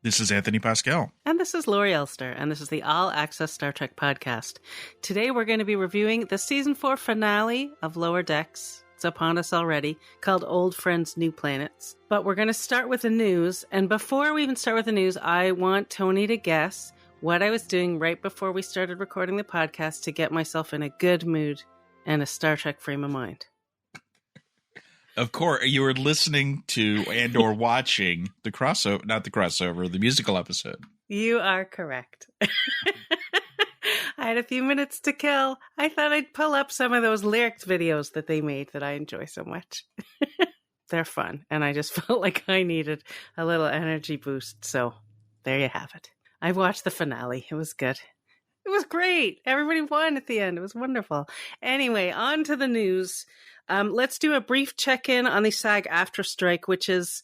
This is Anthony Pascal. And this is Laurie Elster, and this is the All Access Star Trek podcast. Today we're going to be reviewing the Season 4 finale of Lower Decks. It's upon us already, called Old Friends, New Planets. But we're going to start with the news, and before we even start with the news, I want Tony to guess what I was doing right before we started recording the podcast to get myself in a good mood and a Star Trek frame of mind. Of course, you were listening to and or watching the crossover, not the crossover, the musical episode. You are correct. I had a few minutes to kill. I thought I'd pull up some of those lyrics videos that they made that I enjoy so much. They're fun, and I just felt like I needed a little energy boost, so there you have it. I watched the finale. It was good. It was great. Everybody won at the end. It was wonderful. Anyway, on to the news. Let's do a brief check-in on the SAG-AFTRA strike, which is,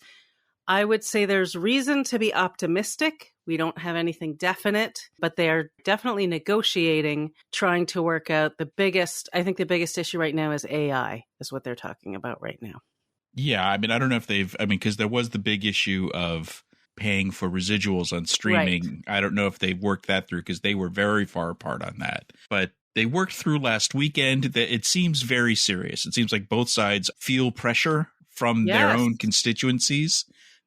I would say there's reason to be optimistic. We don't have anything definite, but they are definitely negotiating, trying to work out the biggest issue right now is AI, is what they're talking about right now. Yeah, I mean, I don't know if because there was the big issue of paying for residuals on streaming. Right. I don't know if they've worked that through because they were very far apart on that. But they worked through last weekend. It seems very serious. It seems like both sides feel pressure from their own constituencies.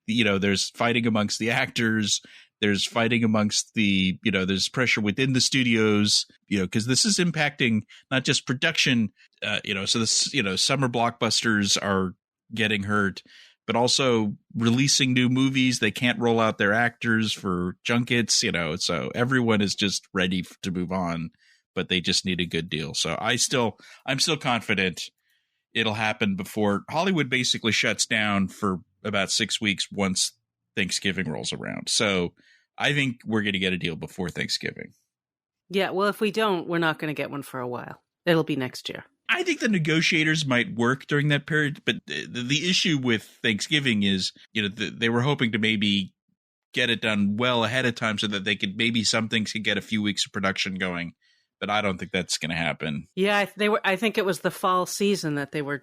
You know, there's fighting amongst the actors. There's fighting amongst the, there's pressure within the studios, because this is impacting not just production, so this, summer blockbusters are getting hurt, but also releasing new movies. They can't roll out their actors for junkets, so everyone is just ready to move on, but they just need a good deal. So I'm still confident it'll happen before Hollywood basically shuts down for about 6 weeks once Thanksgiving rolls around. So I think we're going to get a deal before Thanksgiving. Yeah, well, if we don't, we're not going to get one for a while. It'll be next year. I think the negotiators might work during that period, but the issue with Thanksgiving is, they were hoping to maybe get it done well ahead of time so that they could, maybe some things could get a few weeks of production going, but I don't think that's going to happen. Yeah, I think it was the fall season that they were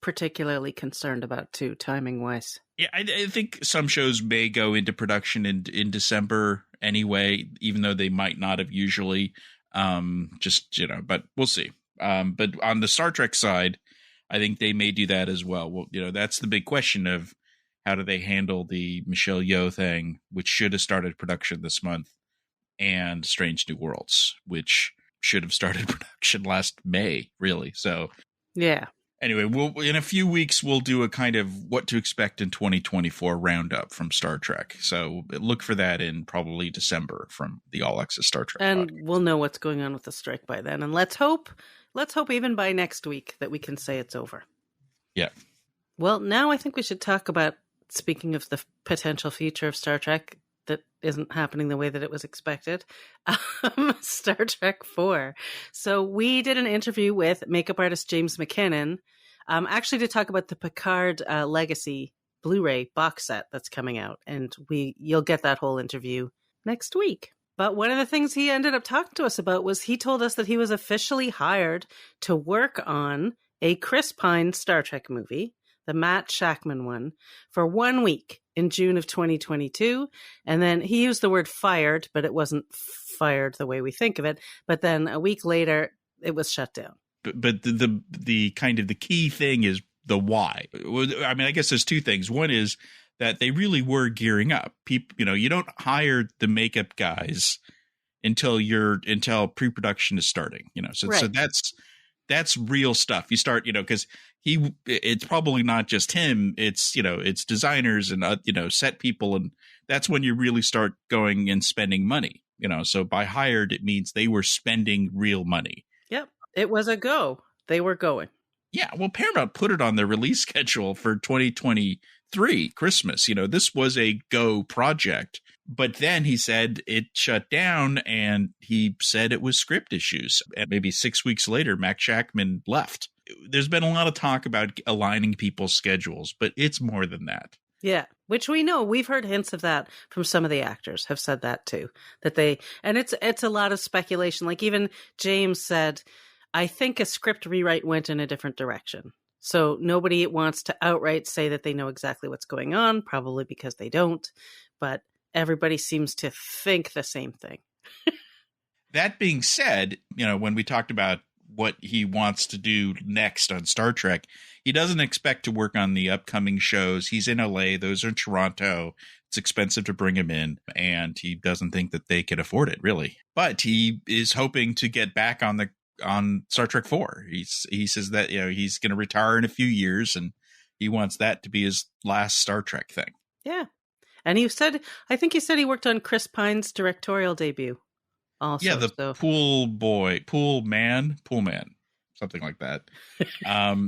particularly concerned about too, timing wise. Yeah, I think some shows may go into production in December anyway, even though they might not have usually. But we'll see. But on the Star Trek side, I think they may do that as well. Well, that's the big question of how do they handle the Michelle Yeoh thing, which should have started production this month, and Strange New Worlds, which should have started production last May, really. So yeah. Anyway, in a few weeks, we'll do a kind of what to expect in 2024 roundup from Star Trek. So look for that in probably December from the All Access Star Trek and podcast. We'll know what's going on with the strike by then. And let's hope even by next week that we can say it's over. Yeah. Well, now I think we should talk about, speaking of the potential future of Star Trek that isn't happening the way that it was expected, Star Trek 4. So we did an interview with makeup artist James McKinnon, actually to talk about the Picard Legacy Blu-ray box set that's coming out. And you'll get that whole interview next week. But one of the things he ended up talking to us about was he told us that he was officially hired to work on a Chris Pine Star Trek movie, the Matt Shakman one, for 1 week in June of 2022. And then he used the word fired, but it wasn't fired the way we think of it. But then a week later, it was shut down. But the kind of the key thing is the why. I mean, I guess there's two things. One is that they really were gearing up. People, you don't hire the makeup guys until pre-production is starting. So right. So that's real stuff. You start, because it's probably not just him. It's it's designers and set people, and that's when you really start going and spending money. So by hired, it means they were spending real money. Yep. It was a go. They were going. Yeah, well, Paramount put it on their release schedule for 2023 Christmas. This was a go project. But then he said it shut down, and he said it was script issues. And maybe 6 weeks later, Matt Shakman left. There's been a lot of talk about aligning people's schedules, but it's more than that. Yeah, which we know. We've heard hints of that from some of the actors have said that too. And it's a lot of speculation. Like even James said, I think a script rewrite went in a different direction. So nobody wants to outright say that they know exactly what's going on, probably because they don't. But everybody seems to think the same thing. That being said, when we talked about what he wants to do next on Star Trek, he doesn't expect to work on the upcoming shows. He's in LA. Those are in Toronto. It's expensive to bring him in, and he doesn't think that they can afford it, really. But he is hoping to get back on Star Trek 4. He says that he's going to retire in a few years, and he wants that to be his last Star Trek thing. Yeah. And I think he said he worked on Chris Pine's directorial debut. Also, yeah, the pool man, something like that.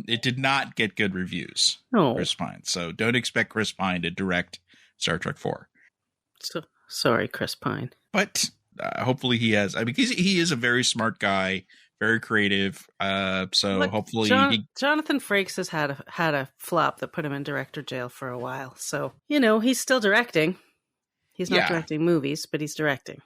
It did not get good reviews. Oh. Chris Pine. So don't expect Chris Pine to direct Star Trek 4. So sorry, Chris Pine. But hopefully he has. I mean, he is a very smart guy, very creative. So hopefully Jonathan Frakes has had a flop that put him in director jail for a while. So he's still directing. He's not directing movies, but he's directing.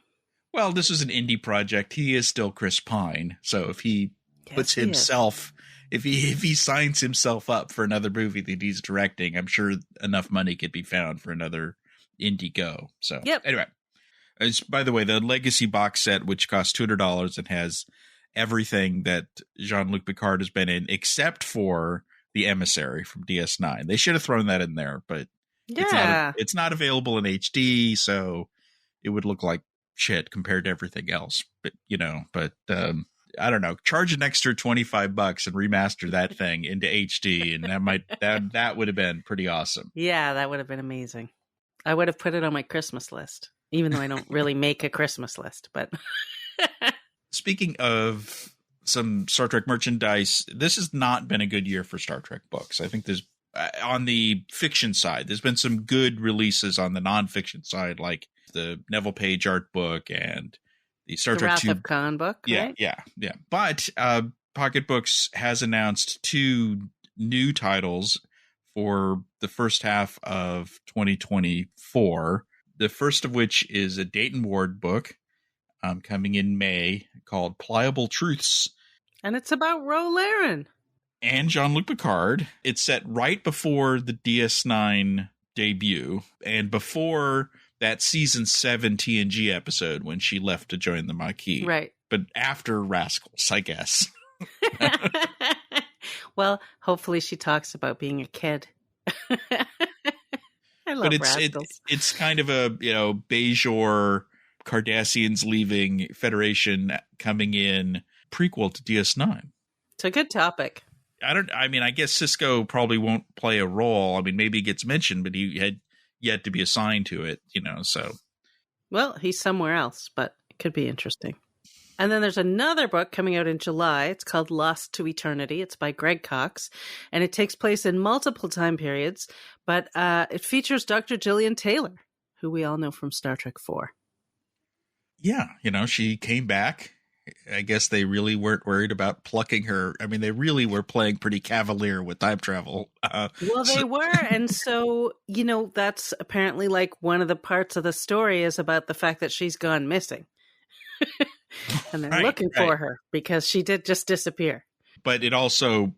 Well, this is an indie project. He is still Chris Pine. So if he puts himself, if he signs himself up for another movie that he's directing, I'm sure enough money could be found for another indie go. So anyway, by the way, the Legacy box set, which costs $200 and has everything that Jean-Luc Picard has been in, except for the Emissary from DS9. They should have thrown that in there, but it's not available in HD, so it would look like shit compared to everything else. But I don't know, charge an extra $25 and remaster that thing into HD, and that would have been pretty awesome. Yeah, that would have been amazing. I would have put it on my Christmas list, even though I don't really make a Christmas list. But speaking of some Star Trek merchandise, this has not been a good year for Star Trek books. I think there's on the fiction side, there's been some good releases on the nonfiction side, like the Neville Page art book and the Star Trek Wrath of Khan book. Yeah. But Pocket Books has announced 2 new titles for the first half of 2024. The first of which is a Dayton Ward book coming in May called Pliable Truths. And it's about Ro Laren. And Jean-Luc Picard. It's set right before the DS9 debut and before that season 7 TNG episode when she left to join the Maquis. Right. But after Rascals, I guess. Well, hopefully she talks about being a kid. I love Rascals. It's kind of a, Bajor, Cardassians leaving, Federation coming in, prequel to DS9. It's a good topic. I guess Cisco probably won't play a role. I mean, maybe he gets mentioned, but he had yet to be assigned to it, so. Well, he's somewhere else, but it could be interesting. And then there's another book coming out in July. It's called Lost to Eternity. It's by Greg Cox, and it takes place in multiple time periods, but it features Dr. Gillian Taylor, who we all know from Star Trek 4. Yeah, she came back. I guess they really weren't worried about plucking her. I mean, they really were playing pretty cavalier with time travel. Well, they were. And so, that's apparently like one of the parts of the story is about the fact that she's gone missing. And they're looking for her because she did just disappear. But it also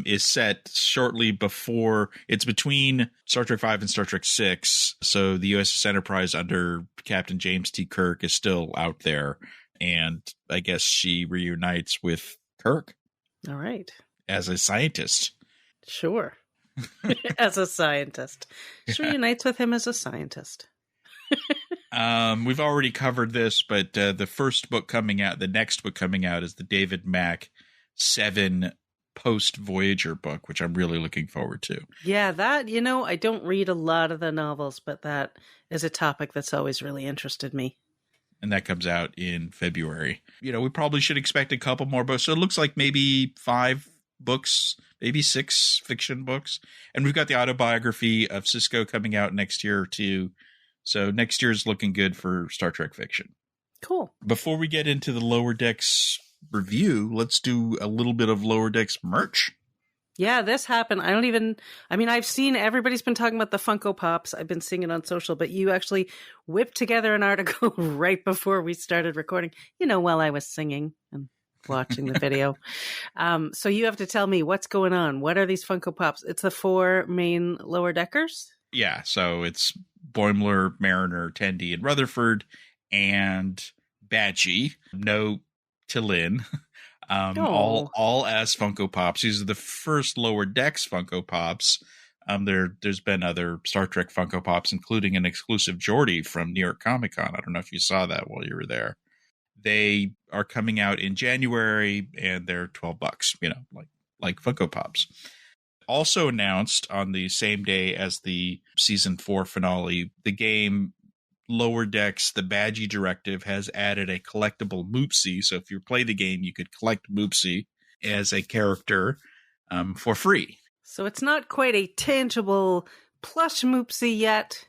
is set shortly before, it's between Star Trek 5 and Star Trek 6. So the USS Enterprise under Captain James T. Kirk is still out there. And I guess she reunites with Kirk. All right. As a scientist. Sure. As a scientist. She reunites with him as a scientist. We've already covered this, but the first book coming out, the next book coming out is the David Mack 7 post-Voyager book, which I'm really looking forward to. Yeah, that, I don't read a lot of the novels, but that is a topic that's always really interested me. And that comes out in February. We probably should expect a couple more books. So it looks like maybe 5 books, maybe 6 fiction books. And we've got the autobiography of Cisco coming out next year too. So next year is looking good for Star Trek fiction. Cool. Before we get into the Lower Decks review, let's do a little bit of Lower Decks merch. Yeah, this happened. I've seen everybody's been talking about the Funko Pops. I've been seeing it on social, but you actually whipped together an article right before we started recording, while I was singing and watching the video. So you have to tell me what's going on. What are these Funko Pops? It's the 4 main Lower Deckers? Yeah, so it's Boimler, Mariner, Tendi, and Rutherford, and Badgie. No to Lynn. All as Funko Pops. These are the first Lower Decks Funko Pops. There's been other Star Trek Funko Pops, including an exclusive Geordi from New York Comic Con. I don't know if you saw that while you were there. They are coming out in January, and they're $12, like Funko Pops. Also announced on the same day as the season 4 finale, the game Lower Decks, the Badgie Directive, has added a collectible Moopsie. So if you play the game, you could collect Moopsie as a character for free. So it's not quite a tangible plush Moopsie yet,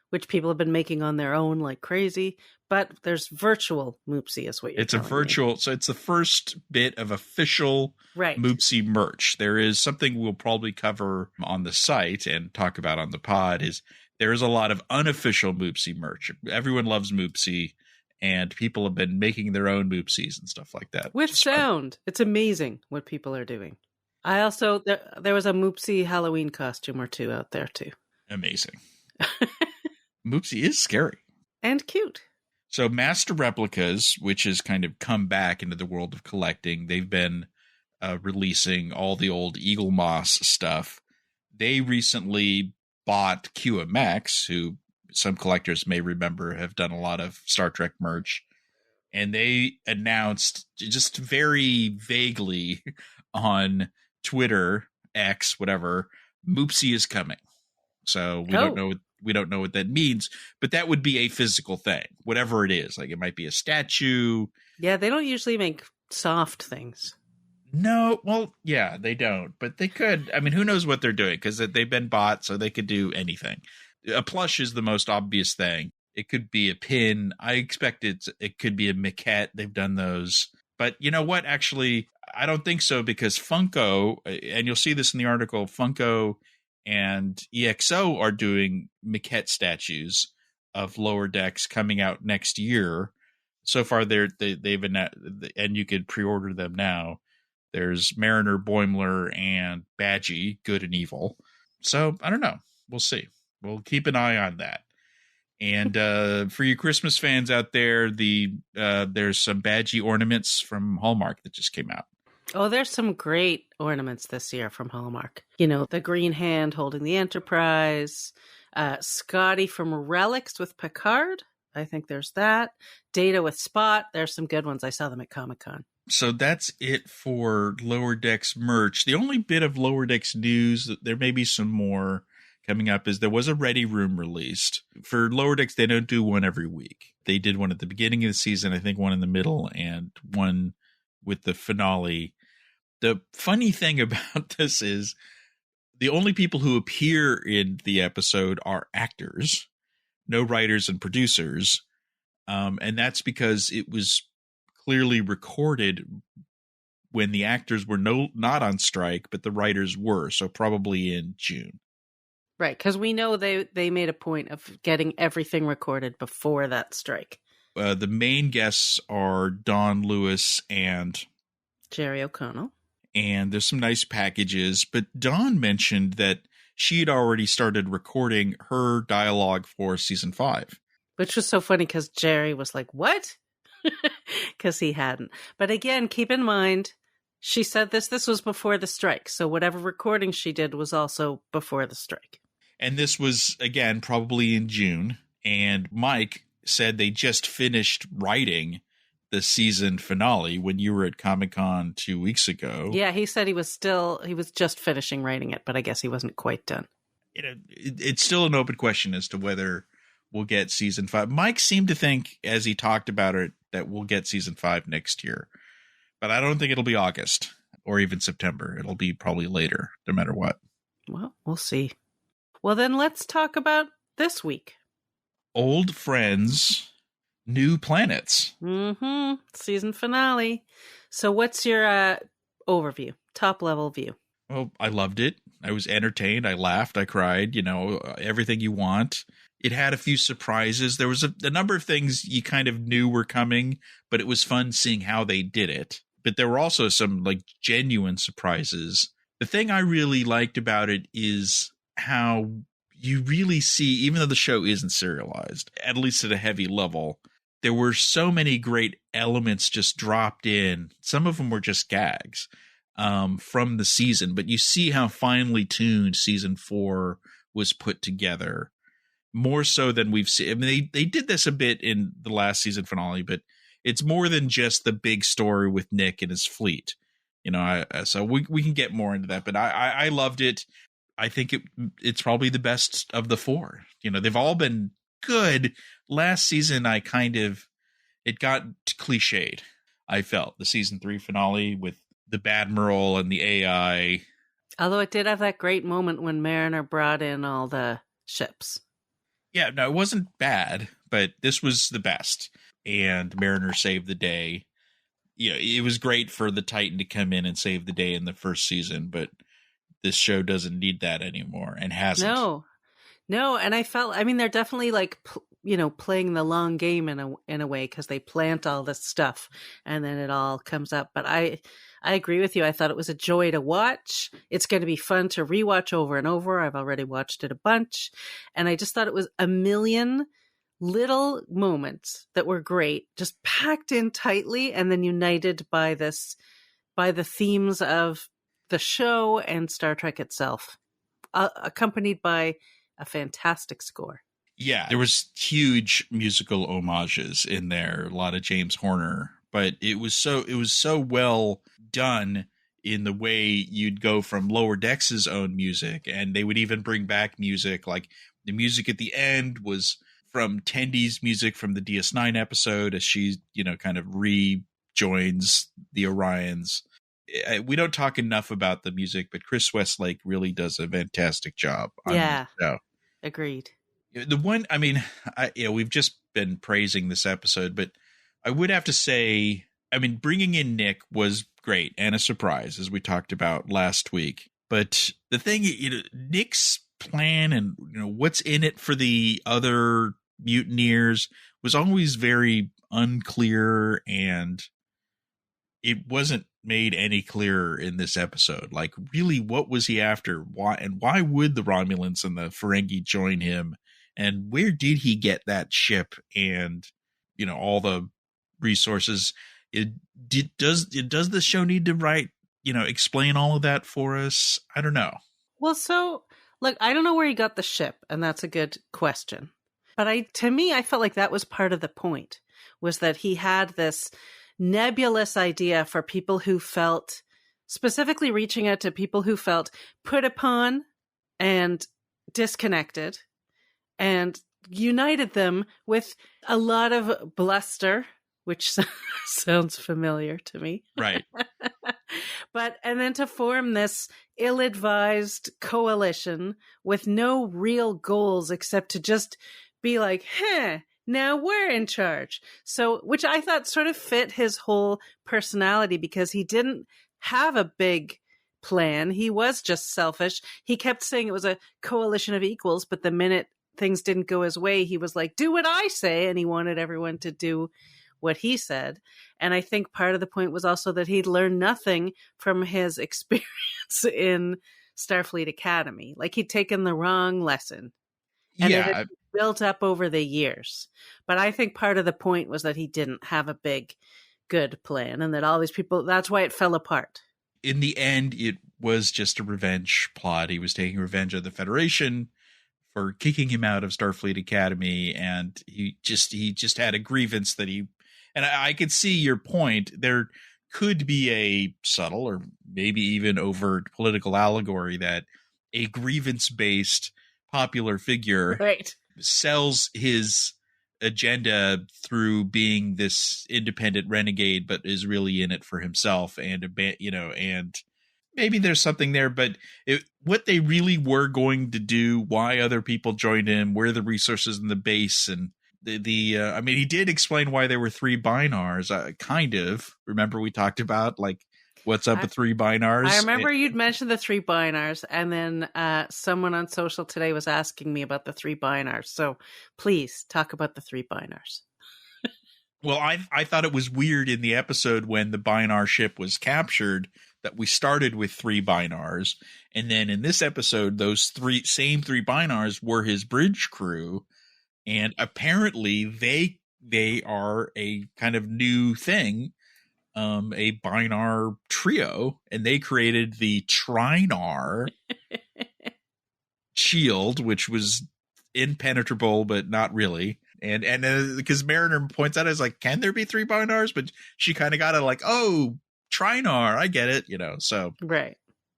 which people have been making on their own like crazy, but there's virtual Moopsie is what you're It's a virtual, so it's the first bit of official Moopsie merch. There is something we'll probably cover on the site and talk about on the pod is there is a lot of unofficial Moopsie merch. Everyone loves Moopsie, and people have been making their own Moopsies and stuff like that. With sound. Fun. It's amazing what people are doing. I also, there was a Moopsie Halloween costume or two out there too. Amazing. Moopsie is scary. And cute. So Master Replicas, which has kind of come back into the world of collecting, they've been releasing all the old Eagle Moss stuff. They recently bought QMX, who some collectors may remember have done a lot of Star Trek merch. And they announced just very vaguely on Twitter, X, whatever, Moopsie is coming. So we don't know what that means, but that would be a physical thing, whatever it is. Like it might be a statue. Yeah, they don't usually make soft things. No, well, yeah, they don't, but they could. I mean, who knows what they're doing because they've been bought, so they could do anything. A plush is the most obvious thing. It could be a pin. I expect it could be a maquette. They've done those. But you know what? Actually, I don't think so because Funko, and you'll see this in the article, Funko and EXO are doing maquette statues of Lower Decks coming out next year. So far, they've and you could pre-order them now. There's Mariner, Boimler, and Badgie, good and evil. So I don't know. We'll see. We'll keep an eye on that. And for you Christmas fans out there, there's some Badgie ornaments from Hallmark that just came out. Oh, there's some great ornaments this year from Hallmark. You know, the green hand holding the Enterprise, Scotty from Relics with Picard. I think there's that. Data with Spot. There's some good ones. I saw them at Comic-Con. So that's it for Lower Decks merch. The only bit of Lower Decks news, there may be some more coming up, is there was a Ready Room released. For Lower Decks, they don't do one every week. They did one at the beginning of the season, I think one in the middle, and one with the finale. The funny thing about this is the only people who appear in the episode are actors, no writers and producers. And that's because it was clearly recorded when the actors were not on strike, but the writers were. So probably in June. Right, because we know they made a point of getting everything recorded before that strike. The main guests are Dawn Lewis and Jerry O'Connell. And there's some nice packages. But Dawn mentioned that she had already started recording her dialogue for season 5. Which was so funny because Jerry was like, what? Because he hadn't. But again, keep in mind, she said this was before the strike. So whatever recording she did was also before the strike. And this was, again, probably in June. And Mike said they just finished writing the season finale when you were at Comic-Con 2 weeks ago. Yeah, he said he was just finishing writing it, but I guess he wasn't quite done. You know, it's still an open question as to whether we'll get season 5. Mike seemed to think, as he talked about it, that we'll get season 5 next year. But I don't think it'll be August or even September. It'll be probably later, no matter what. Well, we'll see. Well, then let's talk about this week. Old friends, new planets. Mm-hmm. Season finale. So what's your overview, top level view? Well, I loved it. I was entertained. I laughed. I cried. You know, everything you want. It had a few surprises. There was a number of things you kind of knew were coming, but it was fun seeing how they did it. But there were also some like genuine surprises. The thing I really liked about it is how you really see, even though the show isn't serialized, at least at a heavy level, there were so many great elements just dropped in. Some of them were just gags from the season, but you see how finely tuned season 4 was put together, more so than we've seen. I mean, they did this a bit in the last season finale, but it's more than just the big story with Nick and his fleet. So we can get more into that, but I loved it. I think it's probably the best of the 4. They've all been good. Last season, it got cliched. I felt the season 3 finale with the Admiral and the AI. Although it did have that great moment when Mariner brought in all the ships. Yeah, no, it wasn't bad, but this was the best. And Mariner saved the day. It was great for the Titan to come in and save the day in the first season, but this show doesn't need that anymore and hasn't. No. And I felt, they're definitely playing the long game in a way, because they plant all this stuff and then it all comes up. But I agree with you. I thought it was a joy to watch. It's going to be fun to rewatch over and over. I've already watched it a bunch. And I just thought it was a million little moments that were great, just packed in tightly and then united by the themes of the show and Star Trek itself, accompanied by a fantastic score. Yeah, there was huge musical homages in there, a lot of James Horner, but it was so well done in the way you'd go from Lower Decks' own music, and they would even bring back music, like the music at the end was from Tendy's music from the DS9 episode as she, kind of rejoins the Orions. We don't talk enough about the music, but Chris Westlake really does a fantastic job on the show. Agreed. The one, we've just been praising this episode, but I would have to say, bringing in Nick was great and a surprise, as we talked about last week. But the thing, Nick's plan and what's in it for the other mutineers was always very unclear, and it wasn't made any clearer in this episode. Like, really, what was he after? Why would the Romulans and the Ferengi join him? And where did he get that ship and, all the resources? Does the show need to explain all of that for us? I don't know. Well, so look, I don't know where he got the ship, and that's a good question. But to me, I felt like that was part of the point, was that he had this nebulous idea for people who felt, specifically reaching out to people who felt put upon and disconnected, and united them with a lot of bluster, which sounds familiar to me. Right. And then to form this ill-advised coalition with no real goals except to just be like, now we're in charge. So, which I thought sort of fit his whole personality, because he didn't have a big plan. He was just selfish. He kept saying it was a coalition of equals, but the minute things didn't go his way, he was like, do what I say. And he wanted everyone to do what he said. And I think part of the point was also that he'd learned nothing from his experience in Starfleet Academy. Like, he'd taken the wrong lesson. And it had built up over the years. But I think part of the point was that he didn't have a big, good plan, and that all these people, that's why it fell apart. In the end, it was just a revenge plot. He was taking revenge of the Federation for kicking him out of Starfleet Academy, and he just had a grievance that and I could see your point. There could be a subtle or maybe even overt political allegory that a grievance-based popular figure sells his agenda through being this independent renegade, but is really in it for himself, and and maybe there's something there. But what they really were going to do, why other people joined him, where the resources in the base, and he did explain why there were 3 binars. Kind of. Remember we talked about what's up with 3 binars? I remember you'd mentioned the 3 binars, and then someone on social today was asking me about the 3 binars. So please talk about the 3 binars. Well, I thought it was weird in the episode when the Binar ship was captured that we started with 3 Binars, and then in this episode, those same three Binars were his bridge crew, and apparently they are a kind of new thing, a Binar trio, and they created the Trinar shield, which was impenetrable, but not really. And because Mariner points out, is like, can there be 3 Binars? But she kind of got it like, oh, Trinar, I get it, so Right.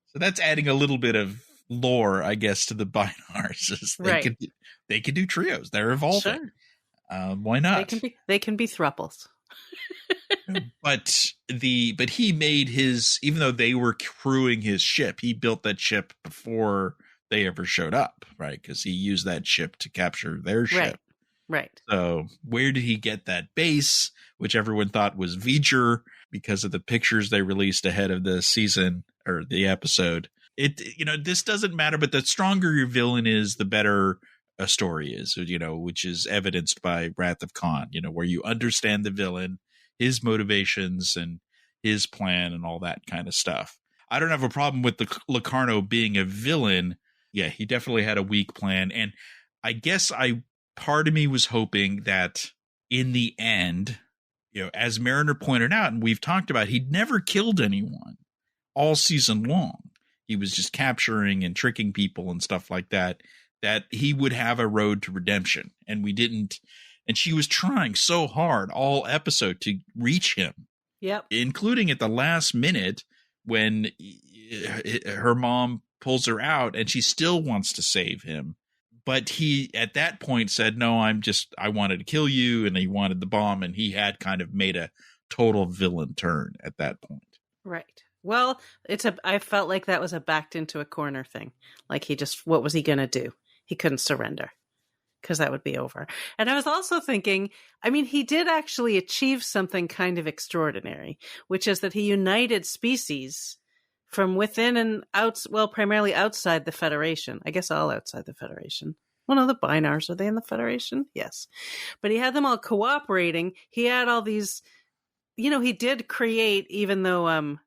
So that's adding a little bit of lore, I guess, to the Binars. They can do trios. They're evolving. Sure. Why not? They can be thruples. But he made his, even though they were crewing his ship, he built that ship before they ever showed up, right? Because he used that ship to capture their ship. Right. So where did he get that base, which everyone thought was V'ger because of the pictures they released ahead of the season or the episode? This doesn't matter, but the stronger your villain is, the better a story is, which is evidenced by Wrath of Khan, where you understand the villain, his motivations and his plan and all that kind of stuff. I don't have a problem with the Locarno being a villain. Yeah, he definitely had a weak plan. And I guess part of me was hoping that in the end, as Mariner pointed out, and we've talked about, he'd never killed anyone all season long. He was just capturing and tricking people and stuff like that he would have a road to redemption. And we didn't. And she was trying so hard all episode to reach him. Yep. Including at the last minute when her mom pulls her out and she still wants to save him. But he, at that point, said, no, I wanted to kill you. And he wanted the bomb. And he had kind of made a total villain turn at that point. Right. Well, I felt like that was a backed into a corner thing. Like what was he going to do? He couldn't surrender because that would be over. And I was also thinking, he did actually achieve something kind of extraordinary, which is that he united species from within and out, well, primarily outside the Federation. I guess all outside the Federation. Well, no, the Binars, are they in the Federation? Yes. But he had them all cooperating. He had all these, he did create, even though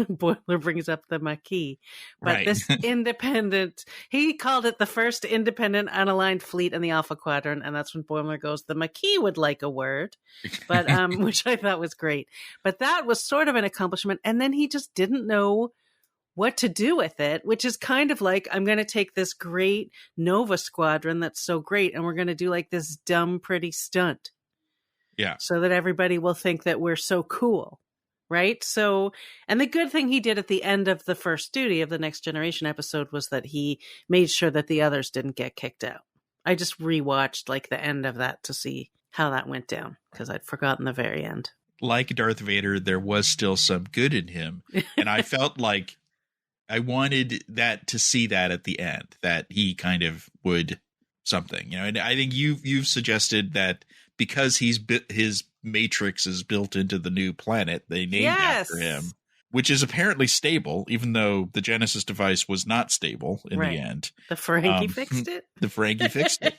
Boiler brings up the Maquis, but right. This independent, he called it the first independent unaligned fleet in the Alpha Quadrant. And that's when Boiler goes, the Maquis would like a word, but which I thought was great. But that was sort of an accomplishment. And then he just didn't know what to do with it, which is kind of like, I'm going to take this great Nova Squadron that's so great, and we're going to do like this dumb, pretty stunt. Yeah. So that everybody will think that we're so cool. Right. So, and the good thing he did at the end of the first duty of the Next Generation episode was that he made sure that the others didn't get kicked out. I just rewatched like the end of that to see how that went down because I'd forgotten the very end. Like Darth Vader, there was still some good in him. And I felt like I wanted to see that at the end, that he kind of would something, and I think you've suggested that because his matrix is built into the new planet they named after him, which is apparently stable, even though the Genesis device was not stable in the end. The Ferengi fixed it. The Ferengi fixed it.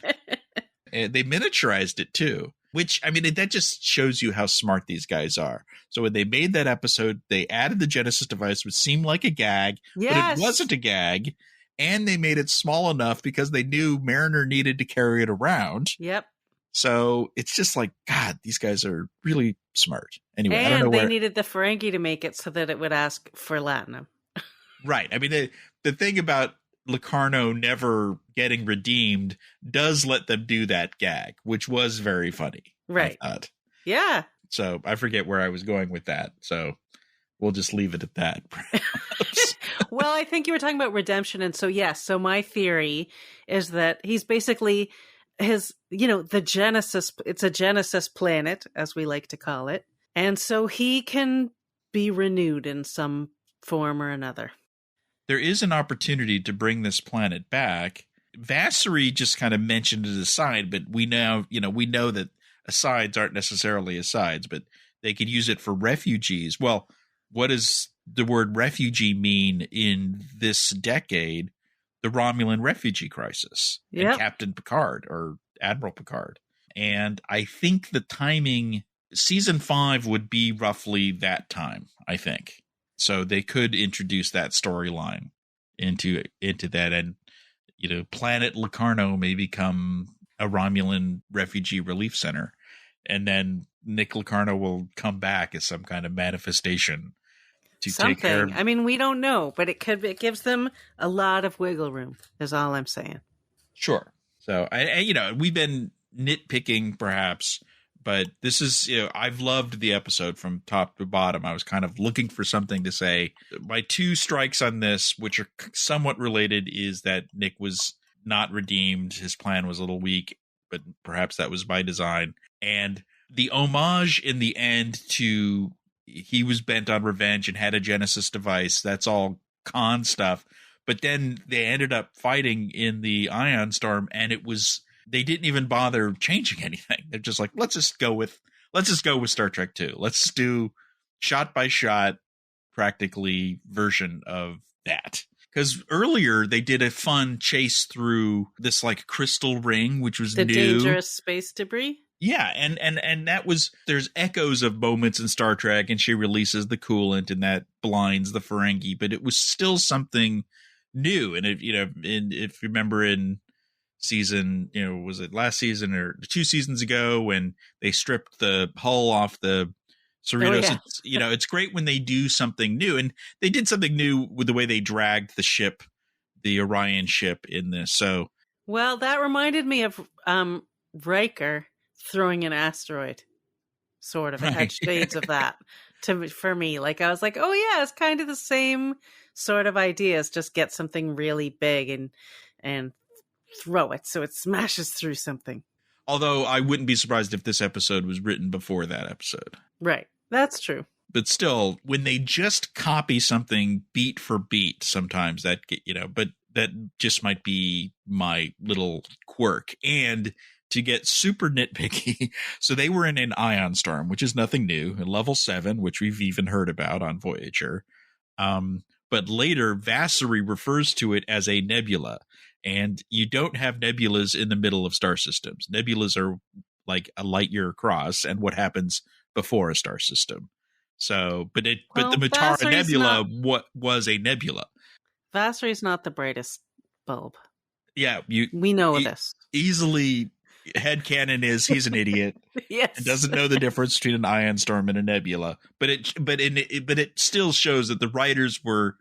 And they miniaturized it too, which, that just shows you how smart these guys are. So when they made that episode, they added the Genesis device, which seemed like a gag, but it wasn't a gag. And they made it small enough because they knew Mariner needed to carry it around. Yep. So it's just like, God, these guys are really smart. Anyway, and I don't know they needed the Ferengi to make it so that it would ask for Latinum. Right. The thing about Locarno never getting redeemed does let them do that gag, which was very funny. Right. Yeah. So I forget where I was going with that. So we'll just leave it at that. Well, I think you were talking about redemption. And so, yes. So my theory is that he's basically the Genesis, it's a Genesis planet, as we like to call it. And so he can be renewed in some form or another. There is an opportunity to bring this planet back. Vassery just kind of mentioned it aside, but we know that asides aren't necessarily asides, but they could use it for refugees. Well, what does the word refugee mean in this decade? The Romulan refugee crisis and Captain Picard or Admiral Picard. And I think the timing season 5 would be roughly that time, I think. So they could introduce that storyline into that, and Planet Locarno may become a Romulan refugee relief center, and then Nick Locarno will come back as some kind of manifestation to take care of. I mean, we don't know, but it gives them a lot of wiggle room, is all I'm saying. Sure. So we've been nitpicking perhaps, but this is, I've loved the episode from top to bottom. I was kind of looking for something to say. My 2 strikes on this, which are somewhat related, is that Nick was not redeemed. His plan was a little weak, but perhaps that was by design. And the homage in the end to he was bent on revenge and had a Genesis device, that's all Khan stuff. But then they ended up fighting in the Ion Storm, and they didn't even bother changing anything. They're just like, let's just go with Star Trek 2. Let's do shot by shot, practically version of that. Because earlier they did a fun chase through this like crystal ring, which was the new. Dangerous space debris. Yeah, and that was, there's echoes of moments in Star Trek, and she releases the coolant, and that blinds the Ferengi, but it was still something new. And if you remember in season, was it last season or 2 seasons ago when they stripped the hull off the Cerritos? Oh, yeah. It's great when they do something new, and they did something new with the way they dragged the ship, the Orion ship, in this. So, well, that reminded me of Riker throwing an asteroid, sort of. It had shades of that for me. Like, I was like, oh yeah, it's kind of the same sort of ideas. Just get something really big and throw it so it smashes through something. Although I wouldn't be surprised if this episode was written before that episode. Right. That's true. But still, when they just copy something beat for beat, sometimes that, but that just might be my little quirk. And to get super nitpicky, so they were in an Ion Storm, which is nothing new, and level 7, which we've even heard about on Voyager. But later, Vassery refers to it as a nebula. And you don't have nebulas in the middle of star systems. Nebulas are like a light year across, and what happens before a star system. So, but the Matara Nebula was a nebula. Vassery's not the brightest bulb. Yeah, we know this. Easily, headcanon is he's an idiot. Yes, and doesn't know the difference between an ion storm and a nebula. But it still shows that the writers were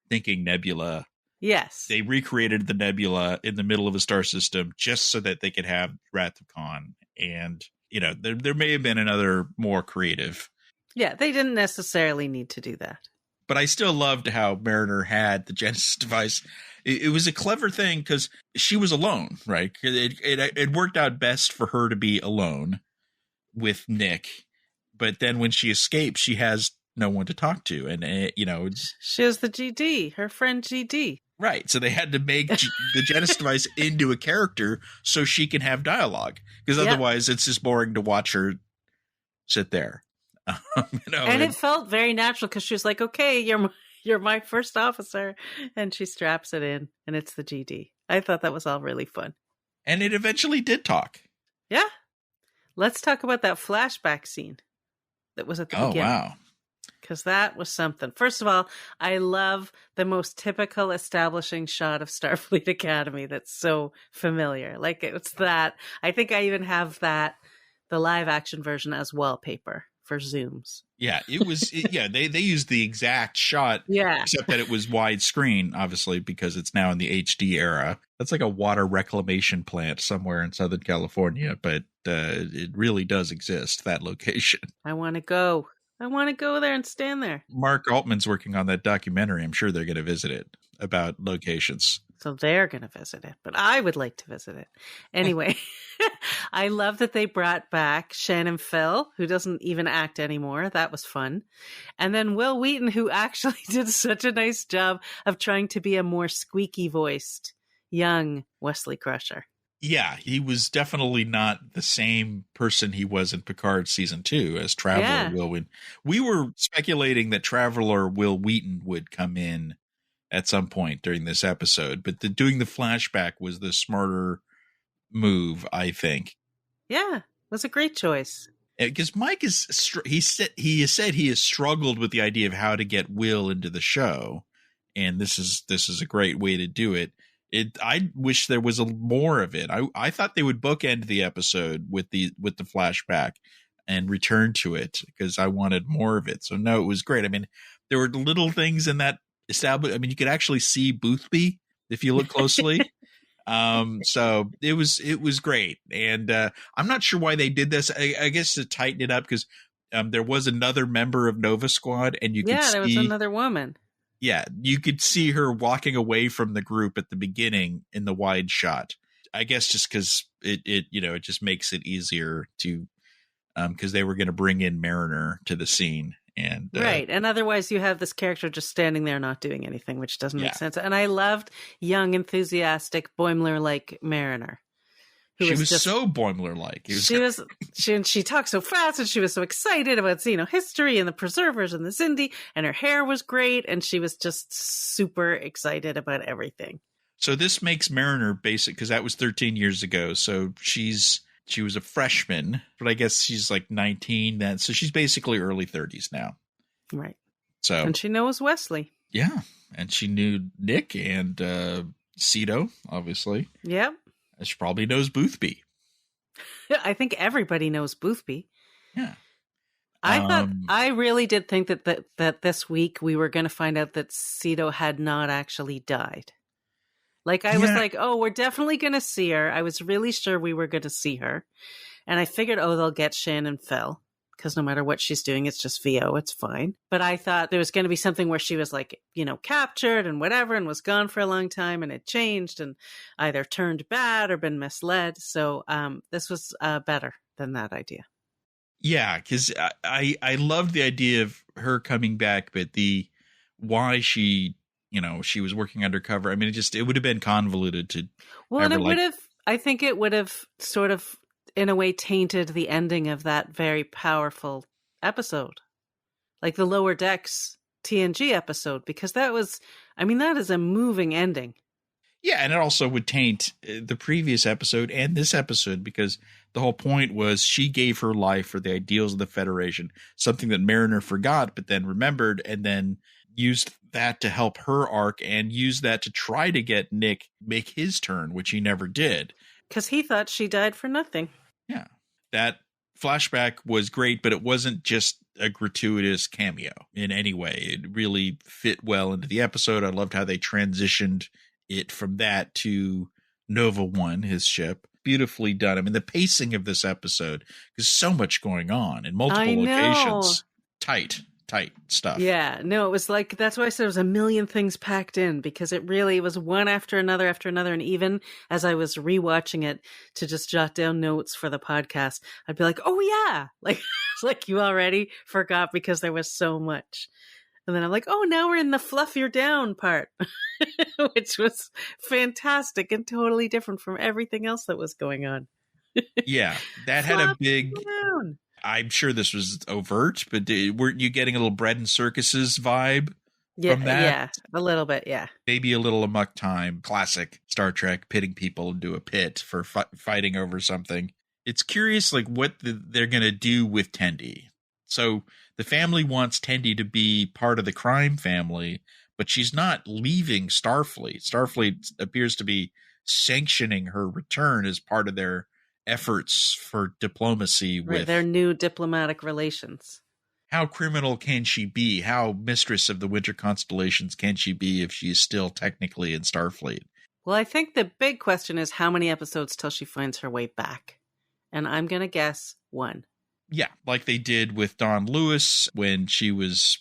thinking nebula. Yes. They recreated the nebula in the middle of a star system just so that they could have Wrath of Khan. And, there may have been another more creative. Yeah, they didn't necessarily need to do that. But I still loved how Mariner had the Genesis device. It was a clever thing because she was alone, right? It worked out best for her to be alone with Nick. But then when she escapes, she has no one to talk to. And, she has the GD, her friend GD. Right. So they had to make the Genesis device into a character so she can have dialogue. Because otherwise it's just boring to watch her sit there. And it felt very natural because she was like, okay, you're my first officer. And she straps it in and it's the GD. I thought that was all really fun. And it eventually did talk. Yeah. Let's talk about that flashback scene that was at the beginning. Oh, wow. Because that was something. First of all, I love the most typical establishing shot of Starfleet Academy that's so familiar. Like, it's that. I think I even have the live action version as wallpaper for Zooms. Yeah, it was. They used the exact shot. Yeah. Except that it was widescreen, obviously, because it's now in the HD era. That's like a water reclamation plant somewhere in Southern California, but it really does exist, that location. I want to go. I want to go there and stand there. Mark Altman's working on that documentary. I'm sure they're going to visit it about locations. So they're going to visit it, but I would like to visit it. Anyway, I love that they brought back Shannon Fell, who doesn't even act anymore. That was fun. And then Will Weaton, who actually did such a nice job of trying to be a more squeaky voiced young Wesley Crusher. Yeah, he was definitely not the same person he was in Picard season 2 as Traveler Will Wheaton. We were speculating that Traveler Will Wheaton would come in at some point during this episode, but doing the flashback was the smarter move, I think. Yeah, it was a great choice. because Mike he said he has struggled with the idea of how to get Will into the show, and this is a great way to do it. I wish there was more of it. I thought they would bookend the episode with the flashback and return to it because I wanted more of it. So no, it was great. I mean, there were little things in that established. I mean, you could actually see Boothby if you look closely. So it was great. And I'm not sure why they did this. I guess to tighten it up because there was another member of Nova Squad, and there was another woman. Yeah, you could see her walking away from the group at the beginning in the wide shot. I guess just because it just makes it easier to because they were going to bring in Mariner to the scene. And right. And otherwise you have this character just standing there not doing anything, which doesn't make sense. And I loved young, enthusiastic, Boimler-like Mariner. She was just so Boimler-like. She talked so fast, and she was so excited about, history and the preservers and the Xindi, and her hair was great, and she was just super excited about everything. So this makes Mariner basic, because that was 13 years ago. So she was a freshman, but I guess she's like 19 then. So she's basically early 30s now. Right. So and she knows Wesley. Yeah. And she knew Nick and Cito, obviously. Yep. And she probably knows Boothby. I think everybody knows Boothby. Yeah. I really did think that this week we were going to find out that Cito had not actually died. Like, I was like, oh, we're definitely going to see her. I was really sure we were going to see her. And I figured, they'll get Shin and Phil. Because no matter what she's doing, it's just VO. It's fine. But I thought there was going to be something where she was like, captured and whatever and was gone for a long time and it changed and either turned bad or been misled. So this was better than that idea. Yeah, because I loved the idea of her coming back, but why she was working undercover. I mean, it would have been convoluted to. Well, and I think it would have sort of, in a way, tainted the ending of that very powerful episode, like the Lower Decks TNG episode, because that is a moving ending. Yeah, and it also would taint the previous episode and this episode, because the whole point was she gave her life for the ideals of the Federation, something that Mariner forgot, but then remembered, and then used that to help her arc and used that to try to get Nick make his turn, which he never did. Because he thought she died for nothing. Yeah. That flashback was great, but it wasn't just a gratuitous cameo in any way. It really fit well into the episode. I loved how they transitioned it from that to Nova 1, his ship. Beautifully done. I mean, the pacing of this episode, there's so much going on in multiple locations. Tight stuff. Yeah, no, it was like, that's why I said it was a million things packed in, because it really was one after another. And even as I was rewatching it to just jot down notes for the podcast, I'd be like, oh yeah, like you already forgot because there was so much. And then I'm like, oh, now we're in the fluffier down part, which was fantastic and totally different from everything else that was going on. Yeah, that had a big... Down. I'm sure this was overt, but weren't you getting a little bread and circuses vibe from that? Yeah, a little bit, yeah. Maybe a little Amok Time, classic Star Trek, pitting people into a pit for fighting over something. It's curious, like, what they're going to do with Tendi. So the family wants Tendi to be part of the crime family, but she's not leaving Starfleet. Starfleet appears to be sanctioning her return as part of their efforts for diplomacy with their new diplomatic relations. How criminal can she be? How mistress of the winter constellations can she be if she's still technically in Starfleet? Well, I think the big question is how many episodes till she finds her way back. And I'm going to guess 1. Yeah, like they did with Dawn Lewis when she was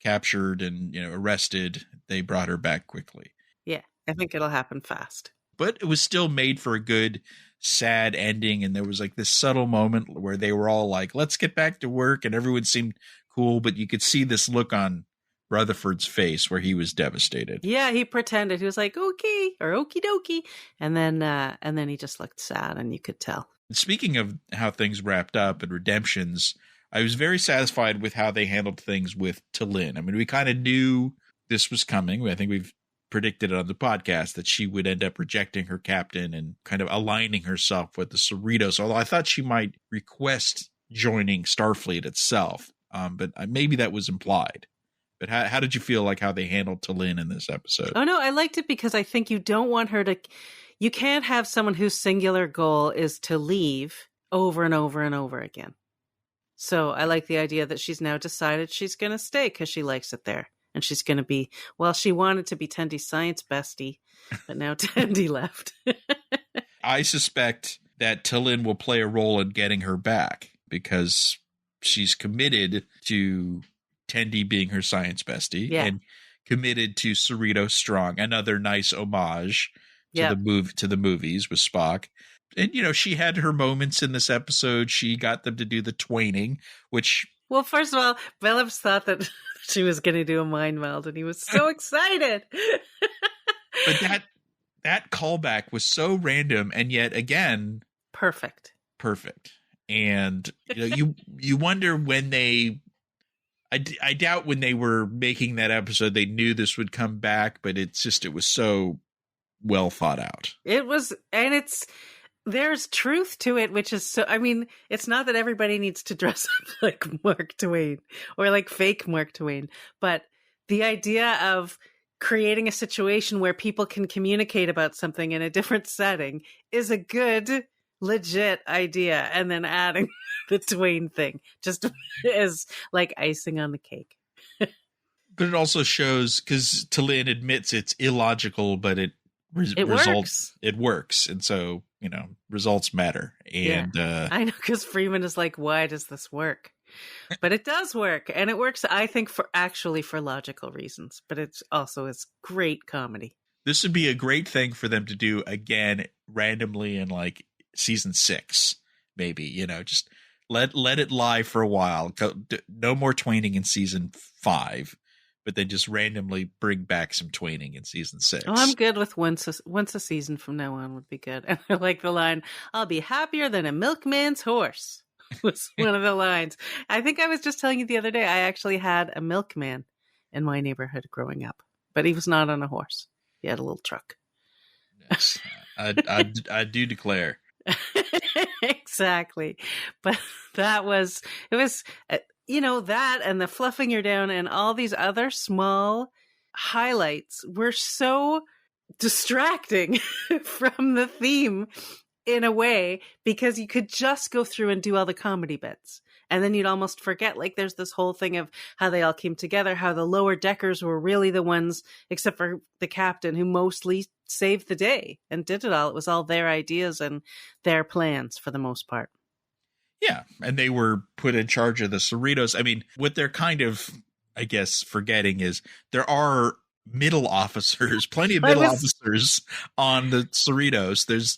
captured and arrested. They brought her back quickly. Yeah, I think it'll happen fast. But it was still made for a good sad ending, and there was like this subtle moment where they were all like, let's get back to work, and everyone seemed cool, but you could see this look on Rutherford's face where he was devastated. Yeah, he pretended. He was like, okay, or okie dokie, and then he just looked sad, and you could tell. Speaking of how things wrapped up and redemptions, I was very satisfied with how they handled things with Lynn. I mean, we kind of knew this was coming. I think we've predicted it on the podcast that she would end up rejecting her captain and kind of aligning herself with the Cerritos, although I thought she might request joining Starfleet itself. But maybe that was implied. But how did you feel like how they handled T'Lyn in this episode? Oh, no, I liked it because I think you don't want her to... You can't have someone whose singular goal is to leave over and over and over again. So I like the idea that she's now decided she's going to stay because she likes it there. And she's going to be... Well, she wanted to be Tendy's science bestie, but now Tendy left. I suspect that T'Lyn will play a role in getting her back because she's committed to Tendy being her science bestie and committed to Cerritos Strong, another nice homage to the movies with Spock. And, you know, she had her moments in this episode. She got them to do the twaining, which... Well, first of all, Phillips thought that she was going to do a mind meld, and he was so excited. But that callback was so random, and yet, again... Perfect. And, you know, you wonder when they... I doubt when they were making that episode, they knew this would come back, but it was so well thought out. It was, and there's truth to it, which is so, I mean, it's not that everybody needs to dress up like Mark Twain or like fake Mark Twain, but the idea of creating a situation where people can communicate about something in a different setting is a good, legit idea. And then adding the Twain thing just is like icing on the cake. But it also shows, because T'Lyn admits it's illogical, but it works. And so, you know, results matter. And I know, because Freeman is like, why does this work? But it does work. And it works, I think, for logical reasons. But it's also is great comedy. This would be a great thing for them to do again randomly in like season 6, maybe, you know, just let it lie for a while. No more twaining in season 5, but then just randomly bring back some twaining in season 6. Oh, I'm good with once a season from now on would be good. And I like the line, "I'll be happier than a milkman's horse." Was one of the lines. I think I was just telling you the other day, I actually had a milkman in my neighborhood growing up, but he was not on a horse. He had a little truck. Yes, I do declare. Exactly. But it was, you know, that and the fluffing her down and all these other small highlights were so distracting from the theme in a way, because you could just go through and do all the comedy bits. And then you'd almost forget, like, there's this whole thing of how they all came together, how the lower deckers were really the ones, except for the captain, who mostly saved the day and did it all. It was all their ideas and their plans for the most part. Yeah. And they were put in charge of the Cerritos. I mean, what they're kind of, I guess, forgetting is there are middle officers, plenty of middle officers on the Cerritos. There's,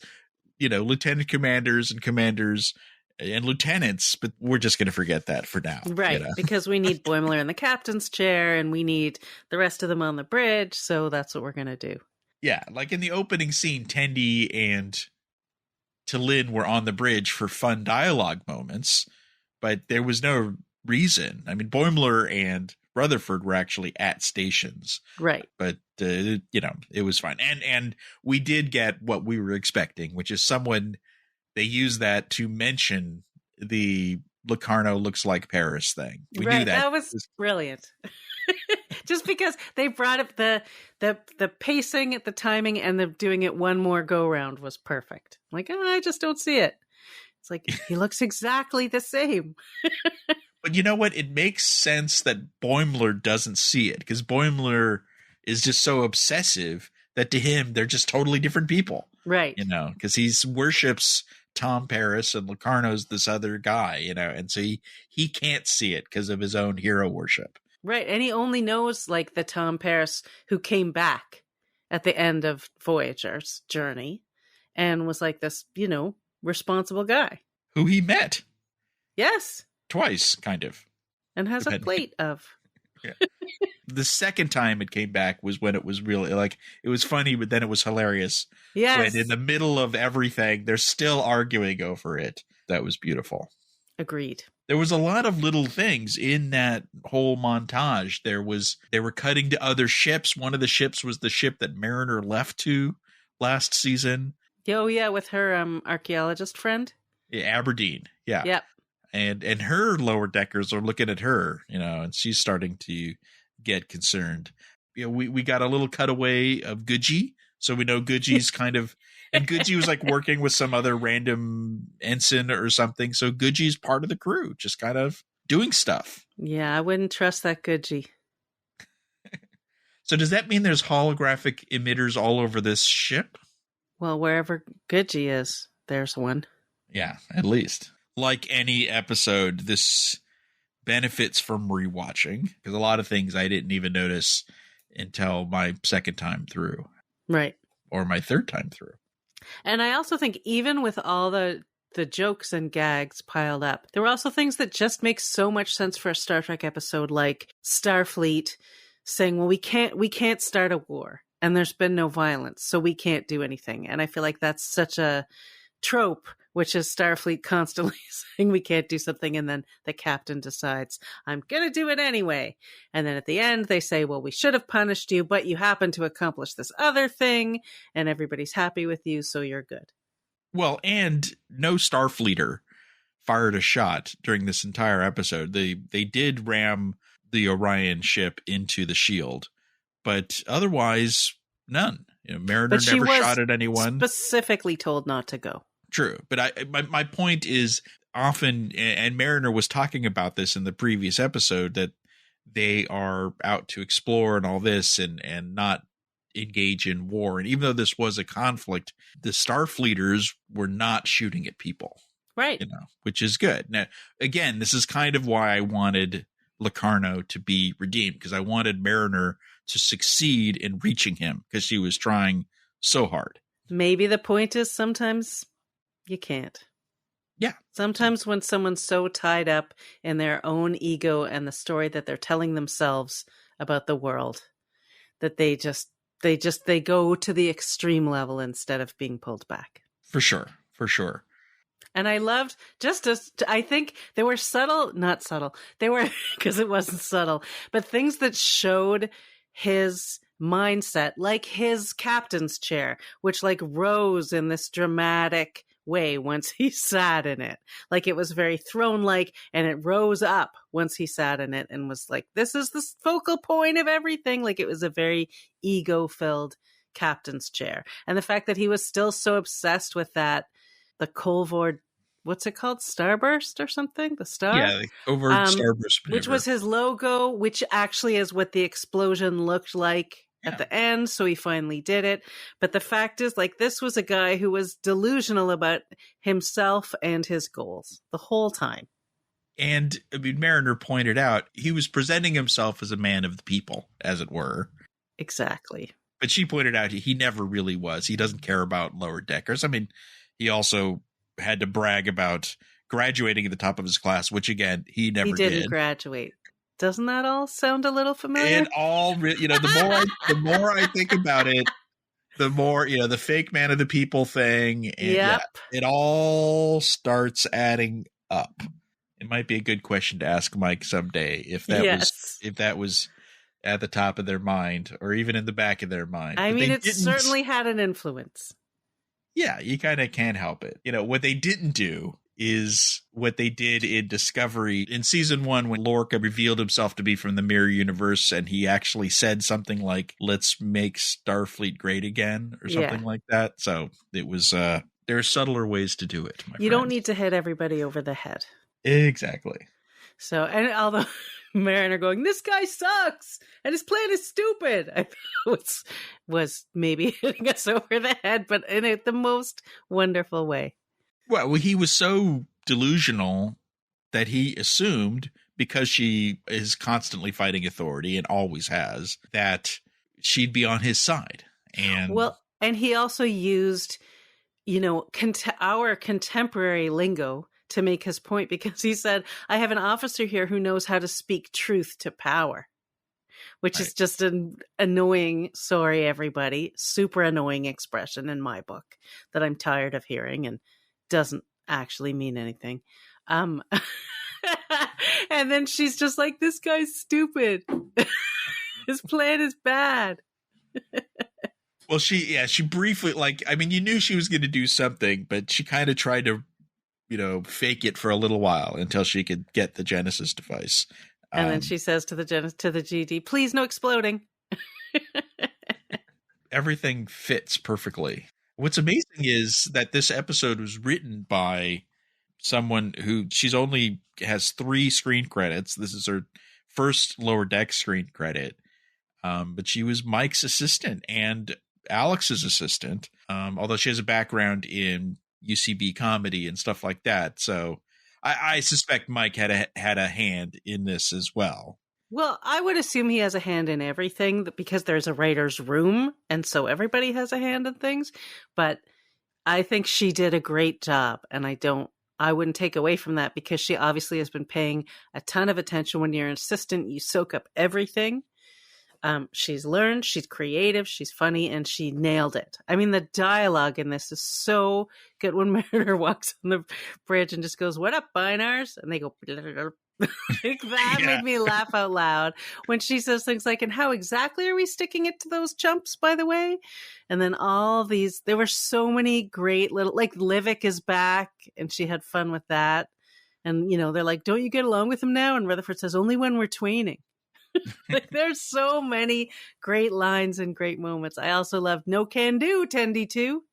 you know, lieutenant commanders and commanders and lieutenants, but we're just going to forget that for now. Right, you know? Because we need Boimler in the captain's chair and we need the rest of them on the bridge, so that's what we're going to do. Yeah, like in the opening scene, Tendi and T'Lyn were on the bridge for fun dialogue moments, but there was no reason. I mean, Boimler and Rutherford were actually at stations. Right. But, you know, it was fine. And we did get what we were expecting, which is someone, they use that to mention the Locarno looks like Paris thing. We knew that. That was brilliant. Just because they brought up the pacing, the timing, and the doing it one more go round was perfect. Like, I just don't see it. It's like, he looks exactly the same. But you know what? It makes sense that Boimler doesn't see it, because Boimler is just so obsessive that to him, they're just totally different people. Right. You know, because he worships Tom Paris and Locarno's this other guy, you know, and so he can't see it because of his own hero worship. Right. And he only knows like the Tom Paris who came back at the end of Voyager's journey and was like this, you know, responsible guy. Who he met. Yes. Twice, kind of. And has a plate of. Yeah. The second time it came back was when it was really, like, it was funny, but then it was hilarious. Yes. When in the middle of everything, they're still arguing over it. That was beautiful. Agreed. There was a lot of little things in that whole montage. They were cutting to other ships. One of the ships was the ship that Mariner left to last season. Oh, yeah, with her archaeologist friend. Yeah, Aberdeen. Yeah. Yep. And her lower deckers are looking at her, and she's starting to get concerned. We got a little cutaway of Goodgie. So we know Goodgie's kind of, and Goodgie was like working with some other random ensign or something. So Goodgie's part of the crew, just kind of doing stuff. Yeah, I wouldn't trust that Goodgie. So does that mean there's holographic emitters all over this ship? Well, wherever Goodgie is, there's one. Yeah, at least. Like any episode, this benefits from rewatching, because a lot of things I didn't even notice until my second time through. Right. Or my third time through. And I also think even with all the jokes and gags piled up, there were also things that just make so much sense for a Star Trek episode, like Starfleet saying, well, we can't start a war, and there's been no violence, so we can't do anything. And I feel like that's such a trope, which is Starfleet constantly saying we can't do something, and then the captain decides, I'm gonna do it anyway. And then at the end they say, well, we should have punished you, but you happen to accomplish this other thing, and everybody's happy with you, so you're good. Well, and no Starfleeter fired a shot during this entire episode. They did ram the Orion ship into the shield, but otherwise none. Mariner never shot at anyone. Specifically told not to go. True, but my point is often, and Mariner was talking about this in the previous episode, that they are out to explore and all this, and not engage in war. And even though this was a conflict, the Starfleeters were not shooting at people, right? Which is good. Now, again, this is kind of why I wanted Locarno to be redeemed, because I wanted Mariner to succeed in reaching him, because she was trying so hard. Maybe the point is sometimes you can't. Yeah. Sometimes when someone's so tied up in their own ego and the story that they're telling themselves about the world, that they go to the extreme level instead of being pulled back. For sure. And I loved I think they were not subtle. They were, because it wasn't subtle, but things that showed his mindset, like his captain's chair, which like rose in this dramatic way once he sat in it. Like it was very throne-like, and it rose up once he sat in it and was like, this is the focal point of everything. Like it was a very ego-filled captain's chair. And the fact that he was still so obsessed with that, the Colvard, what's it called? Starburst or something? The star? Yeah, the overt starburst maneuver. Which was his logo, which actually is what the explosion looked like at the end, so he finally did it. But the fact is, like, this was a guy who was delusional about himself and his goals the whole time. And, I mean, Mariner pointed out, he was presenting himself as a man of the people, as it were. Exactly. But she pointed out he never really was. He doesn't care about lower deckers. I mean, he also had to brag about graduating at the top of his class, which, again, he never did. He didn't graduate. Doesn't that all sound a little familiar? And the more I think about it, the more, the fake man of the people thing, and it all starts adding up. It might be a good question to ask Mike someday if that was at the top of their mind, or even in the back of their mind. I mean, it certainly had an influence. Yeah, you kind of can't help it. What they didn't do is what they did in Discovery in season 1, when Lorca revealed himself to be from the Mirror Universe, and he actually said something like, let's make Starfleet great again, or something like that. So it was, there are subtler ways to do it. You don't need to hit everybody over the head. Exactly. So, and although Mariner going, this guy sucks and his plan is stupid, I was maybe hitting us over the head, but in the most wonderful way. Well, he was so delusional that he assumed, because she is constantly fighting authority and always has, that she'd be on his side. And he also used, our contemporary lingo to make his point, because he said, I have an officer here who knows how to speak truth to power, which is just an annoying, sorry, everybody, super annoying expression in my book that I'm tired of hearing and doesn't actually mean anything. And then she's just like, this guy's stupid. His plan is bad. Well, she briefly, you knew she was going to do something, but she kind of tried to fake it for a little while until she could get the Genesis device. And then she says to the GD, please no exploding. Everything fits perfectly. What's amazing is that this episode was written by someone who she's only has 3 screen credits. This is her first Lower Deck screen credit. But she was Mike's assistant and Alex's assistant, although she has a background in UCB comedy and stuff like that. So I suspect Mike had a hand in this as well. Well, I would assume he has a hand in everything because there's a writer's room, and so everybody has a hand in things. But I think she did a great job, and I wouldn't take away from that because she obviously has been paying a ton of attention. When you're an assistant, you soak up everything. She's learned, she's creative, she's funny, and she nailed it. I mean, the dialogue in this is so good. When Mariner walks on the bridge and just goes, "What up, Binars?" And they go, like that made me laugh out loud when she says things like, "And how exactly are we sticking it to those chumps, by the way?" And then all these, there were so many great little, like Livik is back and she had fun with that. And, they're like, "Don't you get along with him now?" And Rutherford says, "Only when we're tweening." Like, there's so many great lines and great moments. I also loved "No can do, Tendy too."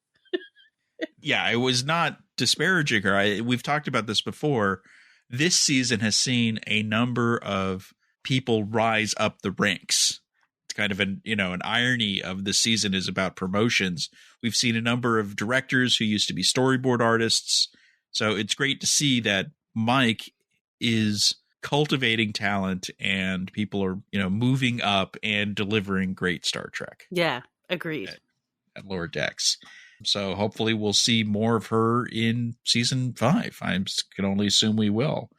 Yeah, I was not disparaging her. We've talked about this before. This season has seen a number of people rise up the ranks. It's kind of an irony of the season is about promotions. We've seen a number of directors who used to be storyboard artists. So it's great to see that Mike is cultivating talent and people are, moving up and delivering great Star Trek. Yeah, agreed. At Lower Decks. So hopefully we'll see more of her in season 5. I can only assume we will.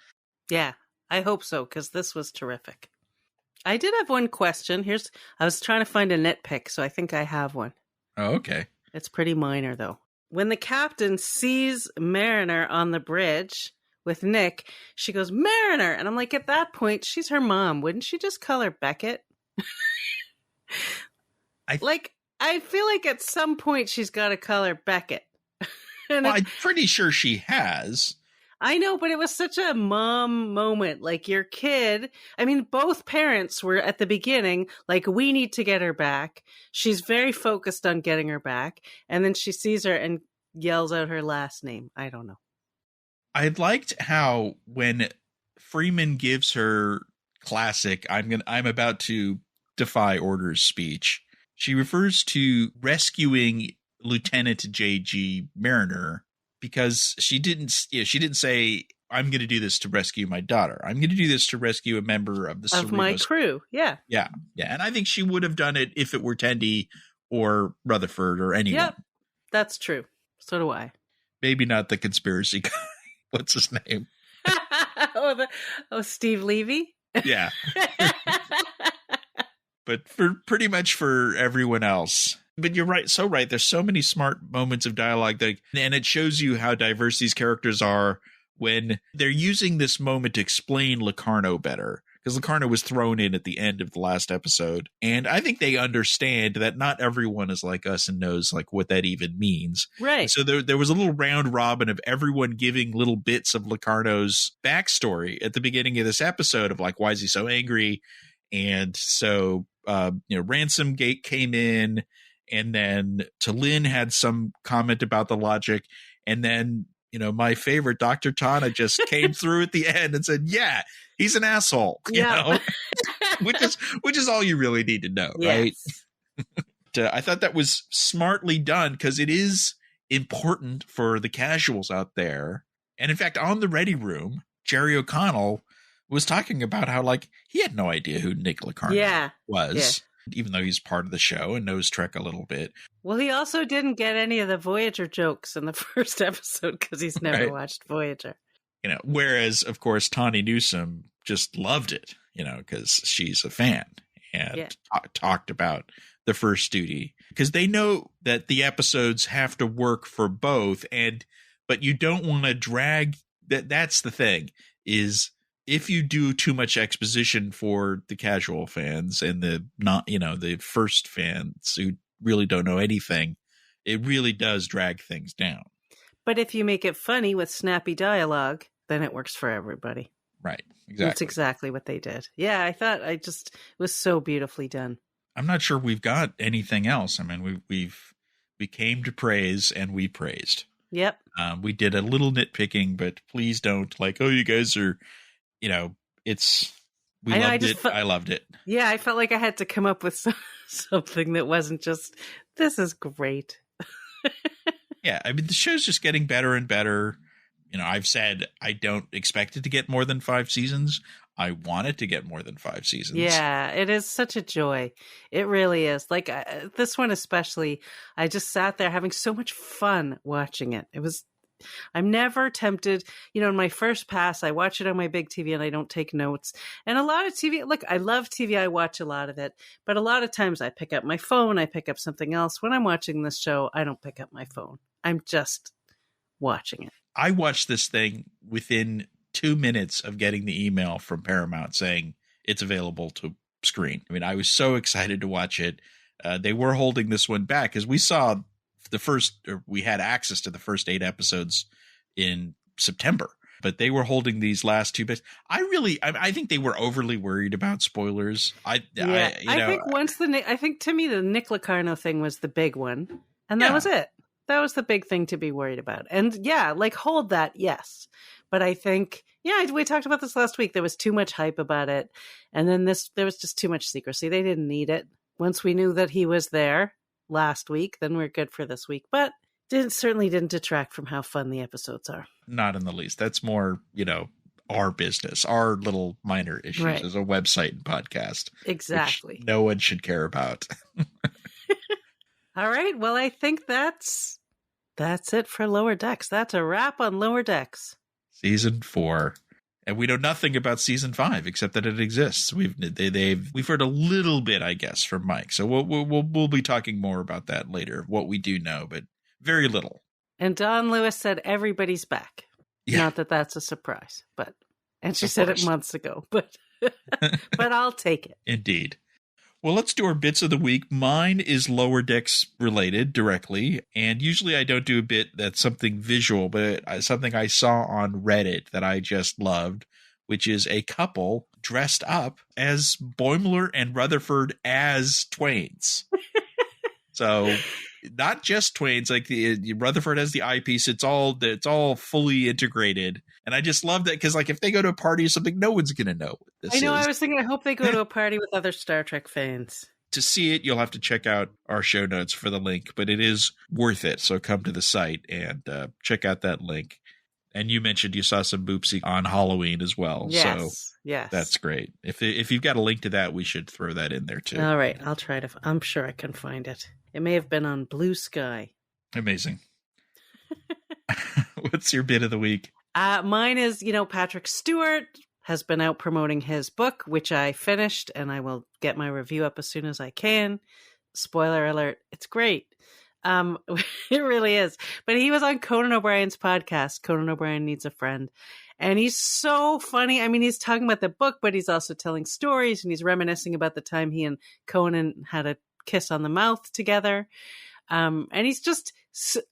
Yeah, I hope so, because this was terrific. I did have one question. I was trying to find a nitpick, so I think I have one. Oh, okay. It's pretty minor, though. When the captain sees Mariner on the bridge with Nick, she goes, "Mariner!" And I'm like, at that point, she's her mom. Wouldn't she just call her Becket? I feel like at some point she's got to call her Becket. I'm pretty sure she has. I know, but it was such a mom moment. Like, your kid, I mean, both parents were at the beginning like, we need to get her back. She's very focused on getting her back. And then she sees her and yells out her last name. I don't know. I liked how when Freeman gives her classic, I'm about to defy orders speech, she refers to rescuing Lieutenant J.G. Mariner because she didn't say, "I'm going to do this to rescue my daughter. I'm going to do this to rescue a member of my crew." Yeah. Yeah. Yeah. And I think she would have done it if it were Tendi or Rutherford or anyone. Yep. That's true. So do I. Maybe not the conspiracy guy. What's his name? Steve Levy? Yeah. But pretty much for everyone else. But you're right. So right. There's so many smart moments of dialogue and it shows you how diverse these characters are when they're using this moment to explain Locarno better. Because Locarno was thrown in at the end of the last episode. And I think they understand that not everyone is like us and knows like what that even means. Right. So there was a little round robin of everyone giving little bits of Locarno's backstory at the beginning of this episode of like, why is he so angry? And so, Ransomgate came in, and then Lynn had some comment about the logic. And then, my favorite, Dr. Tana, just came through at the end and said, "Yeah, he's an asshole," which is all you really need to know, right? I thought that was smartly done because it is important for the casuals out there. And in fact, on the Ready Room, Jerry O'Connell was talking about how like he had no idea who Nick Locarno was, even though he's part of the show and knows Trek a little bit. Well, he also didn't get any of the Voyager jokes in the first episode because he's never watched Voyager. Whereas, of course, Tawny Newsome just loved it, because she's a fan and talked about the first duty because they know that the episodes have to work for both. But you don't want to drag that. That's the thing is, if you do too much exposition for the casual fans and the first fans who really don't know anything, it really does drag things down. But if you make it funny with snappy dialogue, then it works for everybody. Right. Exactly. That's exactly what they did. Yeah, I thought it was so beautifully done. I'm not sure we've got anything else. I mean, we came to praise and we praised. Yep. We did a little nitpicking, but please don't oh, you guys are, I loved it. Yeah, I felt like I had to come up with something that wasn't just, this is great. Yeah, I mean, the show's just getting better and better. I've said I don't expect it to get more than 5 seasons. I want it to get more than 5 seasons. Yeah, it is such a joy. It really is. This one especially, I just sat there having so much fun watching it. I'm never tempted. In my first pass, I watch it on my big TV and I don't take notes. And a lot of TV, look, I love TV. I watch a lot of it. But a lot of times I pick up my phone. I pick up something else. When I'm watching this show, I don't pick up my phone. I'm just watching it. I watched this thing within 2 minutes of getting the email from Paramount saying it's available to screen. I mean, I was so excited to watch it. They were holding this one back because we saw we had access to the first 8 episodes in September, but they were holding these last 2 bits. I think they were overly worried about spoilers. I think to me the Nick Locarno thing was the big one, and that was it. That was the big thing to be worried about. And hold that, yes. But I think, we talked about this last week. There was too much hype about it. And then there was just too much secrecy. They didn't need it. Once we knew that he was there last week, then we're good for this week. But certainly didn't detract from how fun the episodes are. Not in the least. That's more, our business, our little minor issues as a website and podcast. Exactly. No one should care about. All right. Well, I think that's it for Lower Decks. That's a wrap on Lower Decks. Season 4. And we know nothing about season 5 except that it exists. We've heard a little bit, I guess, from Mike. So we'll be talking more about that later, what we do know, but very little. And Dawn Lewis said everybody's back. Yeah. Not that that's a surprise, and she said it months ago, but I'll take it. Indeed. Well, let's do our bits of the week. Mine is Lower Decks related directly. And usually I don't do a bit that's something visual, but something I saw on Reddit that I just loved, which is a couple dressed up as Boimler and Rutherford as Twains. So not just Twains, Rutherford has the eyepiece. It's all fully integrated. And I just love that because if they go to a party or something, no one's going to know what this is. I know. I was thinking, I hope they go to a party with other Star Trek fans. To see it, you'll have to check out our show notes for the link, but it is worth it. So come to the site and check out that link. And you mentioned you saw some boopsie on Halloween as well. Yes. So that's great. If you've got a link to that, we should throw that in there too. All right. I'll try to. I'm sure I can find it. It may have been on Blue Sky. Amazing. What's your bit of the week? Mine is, Patrick Stewart has been out promoting his book, which I finished, and I will get my review up as soon as I can. Spoiler alert, it's great. It really is. But he was on Conan O'Brien's podcast, Conan O'Brien Needs a Friend. And he's so funny. I mean, he's talking about the book, but he's also telling stories, and he's reminiscing about the time he and Conan had a kiss on the mouth together. And he's just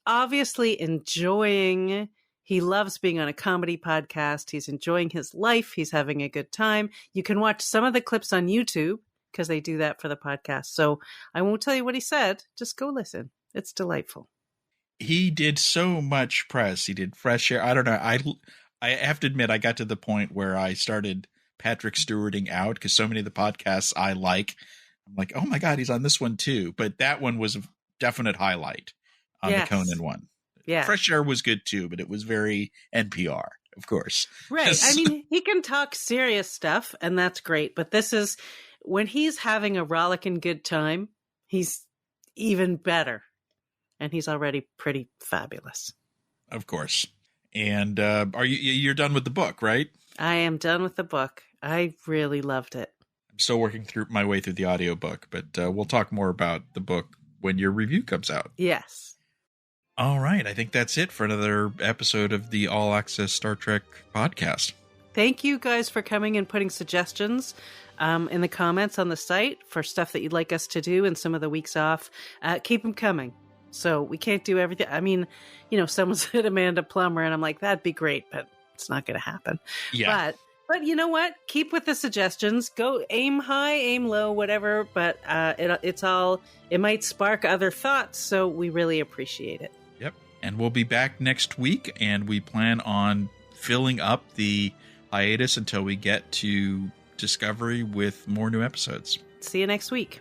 obviously enjoying. He loves being on a comedy podcast. He's enjoying his life. He's having a good time. You can watch some of the clips on YouTube because they do that for the podcast. So I won't tell you what he said. Just go listen. It's delightful. He did so much press. He did Fresh Air. I don't know. I have to admit, I got to the point where I started Patrick Stewarting out because so many of the podcasts I like, I'm like, oh my God, he's on this one too. But that one was a definite highlight on the Conan one. Yeah. Fresh Air was good too, but it was very NPR, of course. Right. I mean, he can talk serious stuff, and that's great. But this is when he's having a rollicking good time, he's even better. And he's already pretty fabulous. Of course. And you're done with the book, right? I am done with the book. I really loved it. I'm still working through my way through the audiobook, but we'll talk more about the book when your review comes out. Yes. All right. I think that's it for another episode of the All Access Star Trek podcast. Thank you guys for coming and putting suggestions in the comments on the site for stuff that you'd like us to do in some of the weeks off. Keep them coming. So we can't do everything. I mean, someone said Amanda Plummer, and I'm like, that'd be great, but it's not going to happen. Yeah. But you know what? Keep with the suggestions. Go aim high, aim low, whatever. But it might spark other thoughts. So we really appreciate it. Yep. And we'll be back next week, and we plan on filling up the hiatus until we get to Discovery with more new episodes. See you next week.